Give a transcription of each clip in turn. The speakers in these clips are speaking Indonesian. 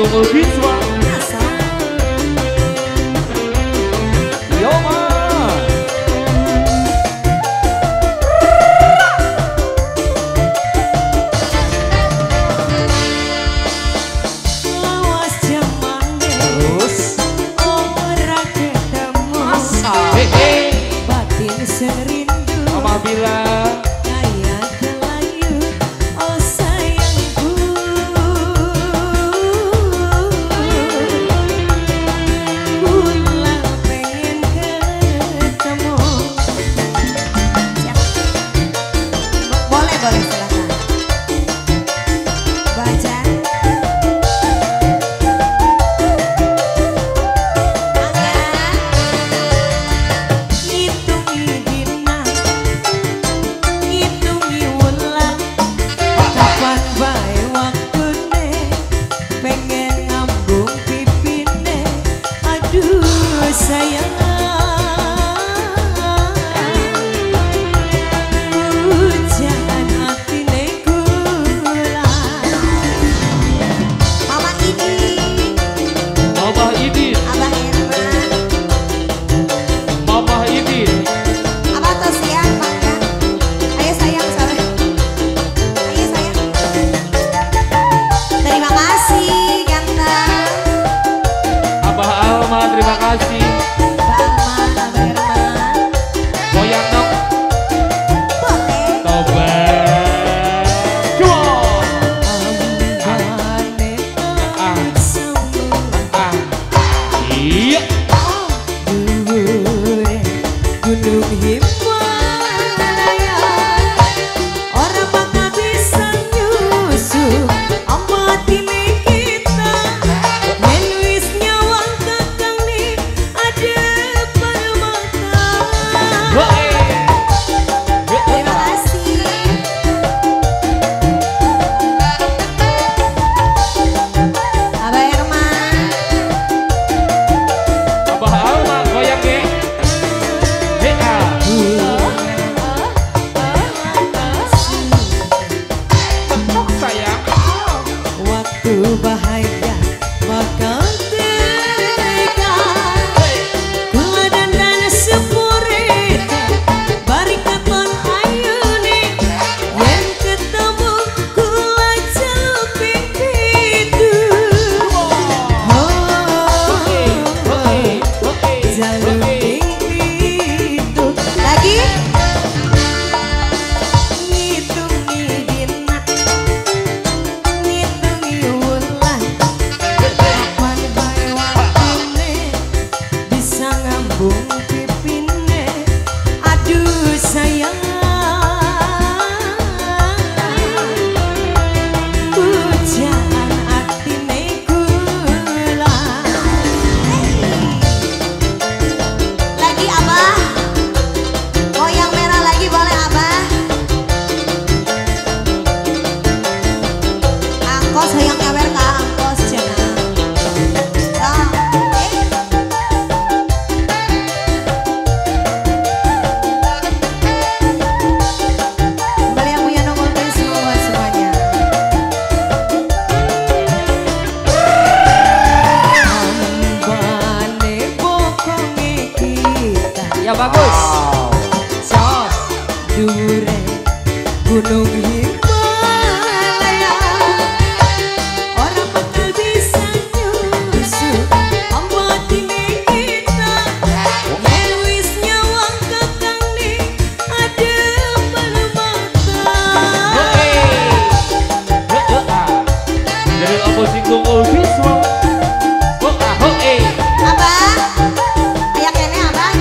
singgung Ulfiswa. Yo man. Lawas jaman Terus ora ketemu. Batin serindu Mama bilang kaya kelayut. Oh sayangku, pulang pengen ketemu. Siap. Boleh silakan. Baca. Ngitungi dina, ngitungi wulan, kapan bae waktune, pengen ngambung pipine. Aduh sayang, hujan atine kula. Mama ini, Mama Idin, Abah Herman, Mama Idin. Abah Tosian, Bangga. Ayo sayang, sabar. Ayo sayang. Terima kasih, ganteng. Abah Alma terima kasih. Mbak Alma, Abah Herman. Goyang dong. Boleh. Tobat. Cuan. Ambane Ah. sambung Ah. Iya. dhuwure Gunung Himalaya. Orang bakal bisa nyusup amatine kita. Men wis nyawang kakang nih ada permata. Terima kasih. Abah Herman. Abah Alma goyang ya. Hea. Tepuk sayang. Waktu bahagia bakal dekat. Kula dandan sepurita bari katon ayune. Yen ketemu kula celupin pitu. Celupin pitu. Lagi. Ngitungi dina, ngitungi wulan, kapan bae waktune bisa ngambung pipine. Aduh sayang, hujan atine kula. Lagi Abah, goyang merah lagi boleh Abah. Angkos hayang nyawer ka angkos cenah. Kembali yang punya nomor Facebook buat semuanya. Ambane bokonge kita. Ya bagus. Sos. Dure Gunung Himalaya. Orang bakal bisa nyusup amatine kita. Yen wis nyawang kakang nih ada permata. Dari apa singgung Ulfiswa. Abah, aya kene Abah.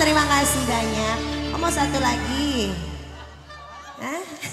terima kasih banyak. Oh, mau satu lagi. Hah?